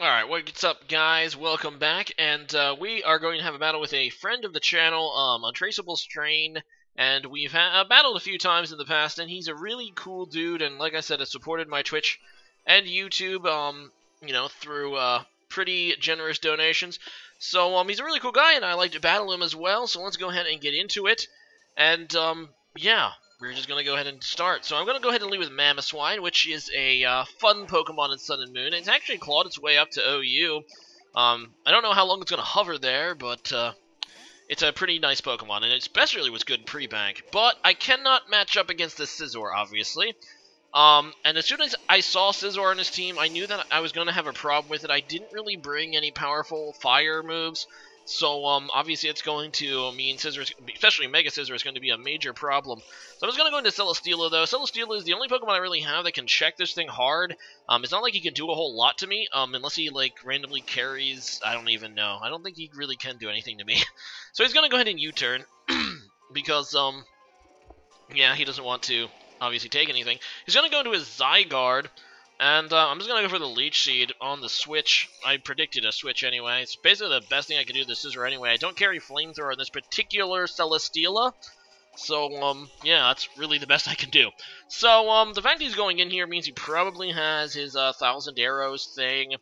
Alright, what's up guys? Welcome back, and we are going to have a battle with a friend of the channel, Untraceable Strain, and we've battled a few times in the past, and he's a really cool dude, and like I said, has supported my Twitch and YouTube, through, pretty generous donations. So, he's a really cool guy, and I like to battle him as well, so let's go ahead and get into it, and, yeah. We're just going to go ahead and start. So I'm going to go ahead and lead with Mamoswine, which is a fun Pokemon in Sun and Moon. It's actually clawed its way up to OU. I don't know how long it's going to hover there, but it's a pretty nice Pokemon, and especially was good pre-bank. But I cannot match up against the Scizor, obviously. And as soon as I saw Scizor on his team, I knew that I was going to have a problem with it. I didn't really bring any powerful fire moves. So, obviously it's going to mean Scizor, especially Mega Scizor, is going to be a major problem. So I'm just going to go into Celesteela, though. Celesteela is the only Pokemon I really have that can check this thing hard. It's not like he can do a whole lot to me, unless he, like, randomly carries, I don't even know. I don't think he really can do anything to me. So he's going to go ahead and U-turn, because, yeah, he doesn't want to, obviously, take anything. He's going to go into his Zygarde. And I'm just going to go for the Leech Seed on the switch. I predicted a switch anyway. It's basically the best thing I could do with the Scizor anyway. I don't carry Flamethrower in this particular Celesteela. So, yeah, that's really the best I can do. So, the fact he's going in here means he probably has his 1,000 Arrows thing.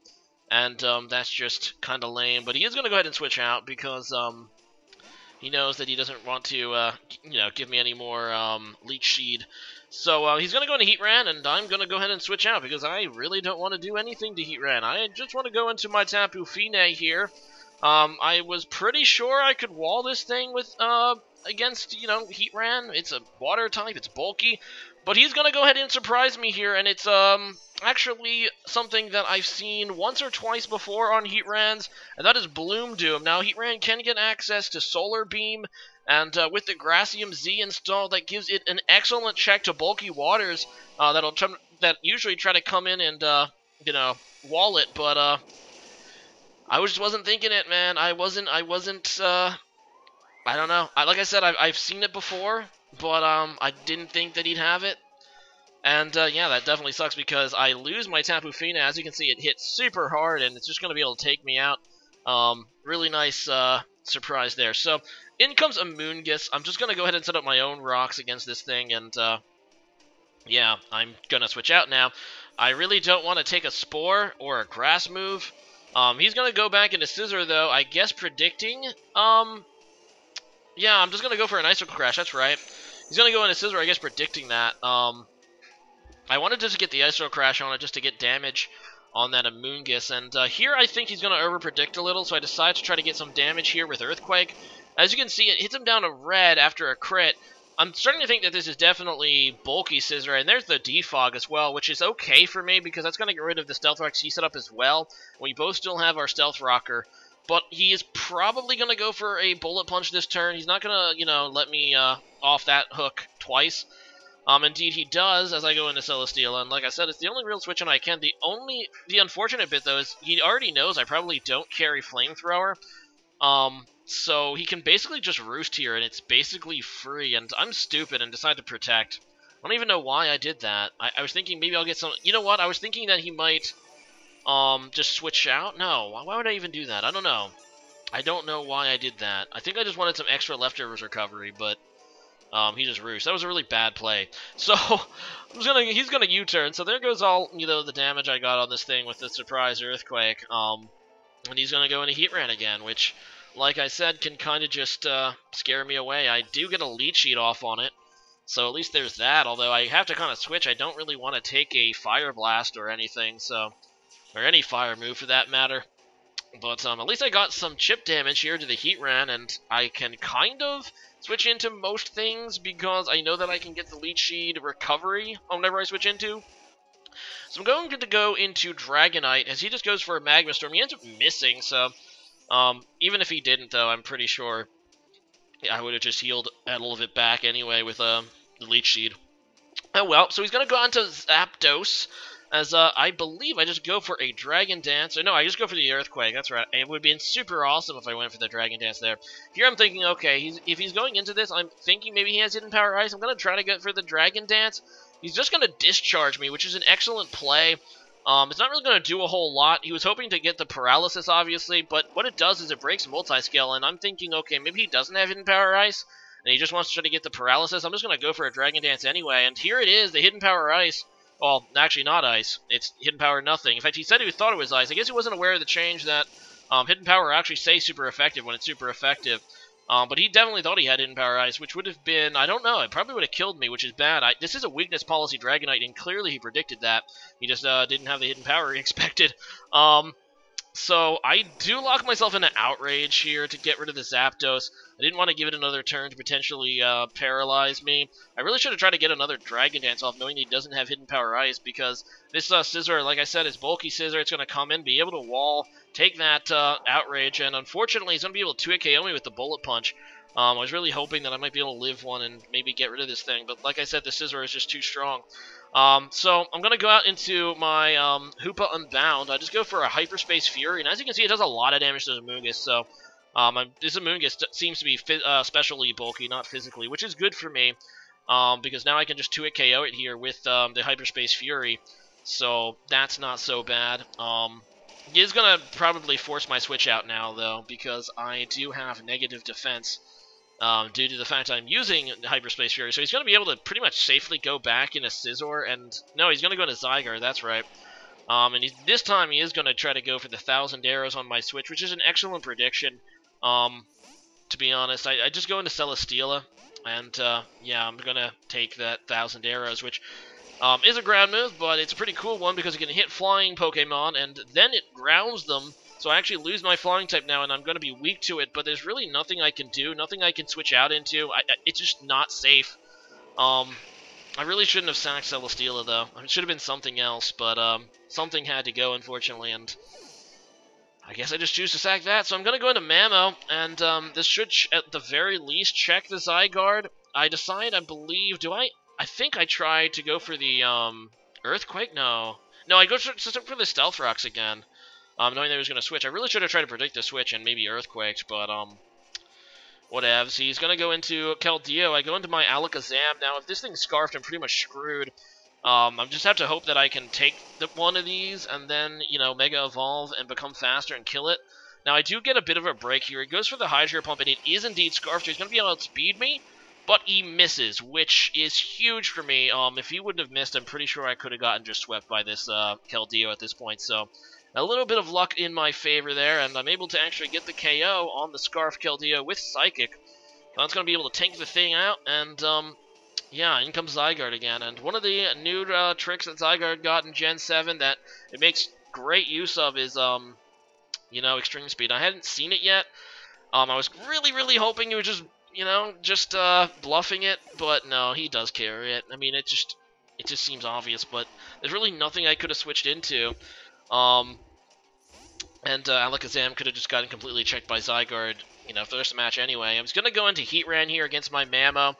And that's just kind of lame. But he is going to go ahead and switch out because he knows that he doesn't want to, give me any more Leech Seed. So he's going to go into Heatran, and I'm going to go ahead and switch out, because I really don't want to do anything to Heatran. I just want to go into my Tapu Fini here. I was pretty sure I could wall this thing with against, Heatran. It's a water type, it's bulky. But he's going to go ahead and surprise me here, and it's actually something that I've seen once or twice before on Heatrans, and that is Bloom Doom. Now, Heatran can get access to Solar Beam, and with the Gracium Z installed, that gives it an excellent check to bulky waters that usually try to come in and, wall it, but I just wasn't thinking it, man. I wasn't, I don't know. Like I said, I've seen it before, but I didn't think that he'd have it. And, yeah, that definitely sucks because I lose my Tapu Fini. As you can see, it hits super hard, and it's just going to be able to take me out. Really nice surprise there. So, in comes a Moongus. I'm just going to go ahead and set up my own rocks against this thing, and, yeah, I'm going to switch out now. I really don't want to take a Spore or a Grass move. He's going to go back into Scizor, though, I guess predicting, yeah, I'm just going to go for an Icicle Crash, that's right. He's going to go into Scizor, I guess predicting that. I wanted to just get the Icicle Crash on it just to get damage on that Amoonguss, and here I think he's going to overpredict a little, so I decide to try to get some damage here with Earthquake. As you can see, it hits him down to red after a crit. I'm starting to think that this is definitely bulky Scizor, and there's the Defog as well, which is okay for me because that's going to get rid of the Stealth Rocks he set up as well. We both still have our Stealth Rocker, but he is probably going to go for a Bullet Punch this turn. He's not going to, let me off that hook twice. Indeed he does, as I go into Celesteela, and like I said, it's the only real switch on I can. The unfortunate bit, though, is he already knows I probably don't carry Flamethrower, so he can basically just roost here, and it's basically free, and I'm stupid and decide to protect. I don't even know why I did that. I was thinking maybe I'll get some... You know what? I was thinking that he might, just switch out? No, why would I even do that? I don't know. I don't know why I did that. I think I just wanted some extra leftovers recovery, but... he just roosts. That was a really bad play. So, he's gonna U-turn, so there goes all, the damage I got on this thing with the surprise Earthquake. And he's gonna go into Heatran again, which, like I said, can kind of just, scare me away. I do get a Leech Seed off on it, so at least there's that, although I have to kind of switch. I don't really want to take a Fire Blast or anything, so, or any fire move for that matter. But, at least I got some chip damage here to the Heatran, and I can kind of switch into most things because I know that I can get the Leech Seed recovery whenever I switch into. So I'm going to go into Dragonite, as he just goes for a Magma Storm. He ends up missing, so even if he didn't, though, I'm pretty sure I would have just healed a little bit back anyway with the Leech Seed. Oh well, so he's going to go on to Zapdos. As, I believe I just go for a Dragon Dance. Or no, I just go for the Earthquake. That's right. It would have been super awesome if I went for the Dragon Dance there. Here I'm thinking, okay, if he's going into this, I'm thinking maybe he has Hidden Power Ice. I'm going to try to go for the Dragon Dance. He's just going to Discharge me, which is an excellent play. It's not really going to do a whole lot. He was hoping to get the paralysis, obviously, but what it does is it breaks multi-scale, and I'm thinking, okay, maybe he doesn't have Hidden Power Ice, and he just wants to try to get the paralysis. I'm just going to go for a Dragon Dance anyway, and here it is, the Hidden Power Ice. Well, actually not Ice. It's Hidden Power Nothing. In fact, he said he thought it was Ice. I guess he wasn't aware of the change that Hidden Power actually stays super effective when it's super effective. But he definitely thought he had Hidden Power Ice, which would have been, I don't know, it probably would have killed me, which is bad. This is a weakness policy Dragonite, and clearly he predicted that. He just didn't have the Hidden Power he expected. So I do lock myself into Outrage here to get rid of the Zapdos. I didn't want to give it another turn to potentially paralyze me. I really should have tried to get another Dragon Dance off, knowing that he doesn't have Hidden Power Ice, because this Scizor, like I said, is bulky Scizor. It's going to come in, be able to wall, take that Outrage, and unfortunately he's going to be able to 2-hit KO me with the Bullet Punch. I was really hoping that I might be able to live one and maybe get rid of this thing, but like I said, the Scizor is just too strong. So I'm going to go out into my Hoopa Unbound. I just go for a Hyperspace Fury, and as you can see, it does a lot of damage to Amoonguss, so this Amoonguss seems to be specially bulky, not physically, which is good for me, because now I can just 2-hit KO it here with the Hyperspace Fury, so that's not so bad. He is going to probably force my switch out now, though, because I do have negative defense. Due to the fact I'm using Hyperspace Fury, so he's going to be able to pretty much safely go back into Scizor, and no, he's going to go into Zygarde, that's right. And this time he is going to try to go for the 1,000 arrows on my switch, which is an excellent prediction. To be honest, I just go into Celesteela, and yeah, I'm going to take that 1,000 arrows, which is a ground move, but it's a pretty cool one because it can hit flying Pokemon, and then it grounds them. So I actually lose my flying type now, and I'm going to be weak to it, but there's really nothing I can do, nothing I can switch out into. It's just not safe. I really shouldn't have sacked Celesteela, though. It should have been something else, but something had to go, unfortunately, and I guess I just choose to sack that. So I'm going to go into Mamo, and this should, at the very least, check the Zygarde. I decide, I believe, I think I tried to go for the Earthquake? No, I go for the Stealth Rocks again. Knowing that he was going to switch. I really should have tried to predict the switch and maybe Earthquakes, but, whatevs. He's going to go into Keldeo. I go into my Alakazam. Now, if this thing's Scarfed, I'm pretty much screwed. I just have to hope that I can take one of these and then, you know, Mega Evolve and become faster and kill it. Now, I do get a bit of a break here. He goes for the Hydro Pump, and it is indeed Scarfed, so he's going to be able to outspeed me, but he misses, which is huge for me. If he wouldn't have missed, I'm pretty sure I could have gotten just swept by this Keldeo at this point, so a little bit of luck in my favor there, and I'm able to actually get the KO on the Scarf Keldeo with Psychic. So that's going to be able to tank the thing out, and yeah, in comes Zygarde again. And one of the new tricks that Zygarde got in Gen 7 that it makes great use of is, you know, Extreme Speed. I hadn't seen it yet. I was really hoping he was just, you know, just bluffing it, but no, he does carry it. I mean, it just seems obvious, but there's really nothing I could have switched into. And Alakazam could have just gotten completely checked by Zygarde, you know, for the rest of the match anyway. I was going to go into Heatran here against my Mamo.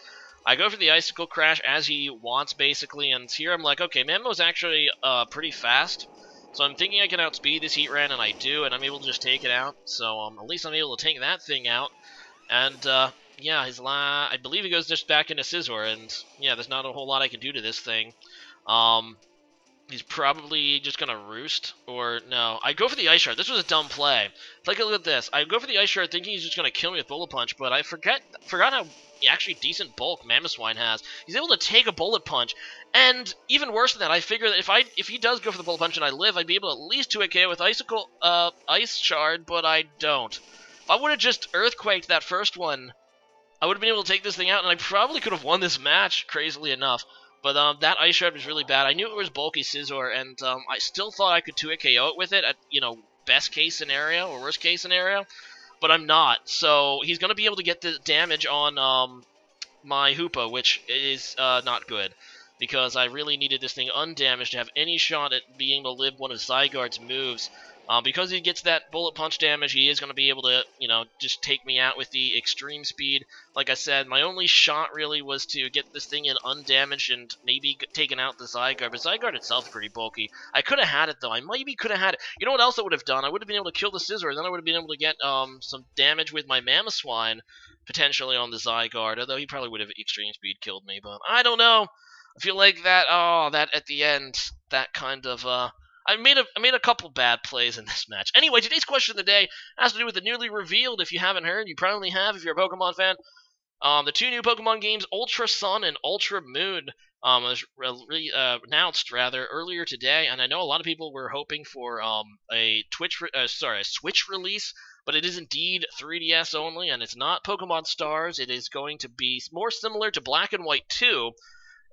I go for the Icicle Crash as he wants, basically, and here I'm like, okay, Mamo's actually pretty fast, so I'm thinking I can outspeed this Heatran, and I do, and I'm able to just take it out, so at least I'm able to take that thing out, and yeah, I believe he goes just back into Scizor, and yeah, there's not a whole lot I can do to this thing. He's probably just going to Roost, or no. I go for the Ice Shard. This was a dumb play. Take a look at this. I go for the Ice Shard thinking he's just going to kill me with Bullet Punch, but I forgot how actually decent bulk Mamoswine has. He's able to take a Bullet Punch, and even worse than that, I figure that if he does go for the Bullet Punch and I live, I'd be able to at least 2-hit KO with Ice Shard, but I don't. If I would have just Earthquaked that first one, I would have been able to take this thing out, and I probably could have won this match, crazily enough. But that Ice Shard was really bad. I knew it was bulky Scizor, and I still thought I could 2-hit KO it with it at, you know, best case scenario or worst case scenario, but I'm not. So he's going to be able to get the damage on my Hoopa, which is not good, because I really needed this thing undamaged to have any shot at being able to live one of Zygarde's moves. Because he gets that Bullet Punch damage, he is going to be able to, you know, just take me out with the Extreme Speed. Like I said, my only shot really was to get this thing in undamaged and maybe taken out the Zygarde, but Zygarde itself is pretty bulky. I could have had it, though. I maybe could have had it. You know what else I would have done? I would have been able to kill the Scizor, and then I would have been able to get some damage with my Mamoswine, potentially on the Zygarde, although he probably would have Extreme Speed killed me, but I don't know. I feel like that at the end, that kind of, I made a couple bad plays in this match. Anyway, today's question of the day has to do with the newly revealed. If you haven't heard, you probably have if you're a Pokemon fan. The two new Pokemon games, Ultra Sun and Ultra Moon, was announced rather earlier today, and I know a lot of people were hoping for a Switch release, but it is indeed 3DS only, and it's not Pokemon Stars. It is going to be more similar to Black and White 2,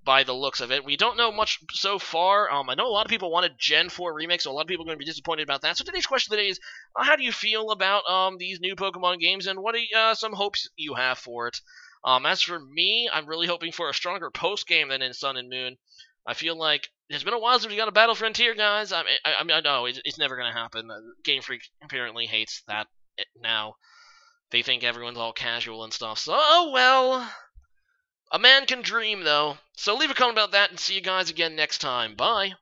by the looks of it. We don't know much so far. I know a lot of people wanted Gen 4 remakes, so a lot of people are going to be disappointed about that. So today's question today is, how do you feel about these new Pokemon games, and what are some hopes you have for it? As for me, I'm really hoping for a stronger post-game than in Sun and Moon. I feel like it's been a while since we got a Battle Frontier, guys. I know it's never going to happen. Game Freak apparently hates that now. They think everyone's all casual and stuff, so, oh well. A man can dream, though. So leave a comment about that, and see you guys again next time. Bye.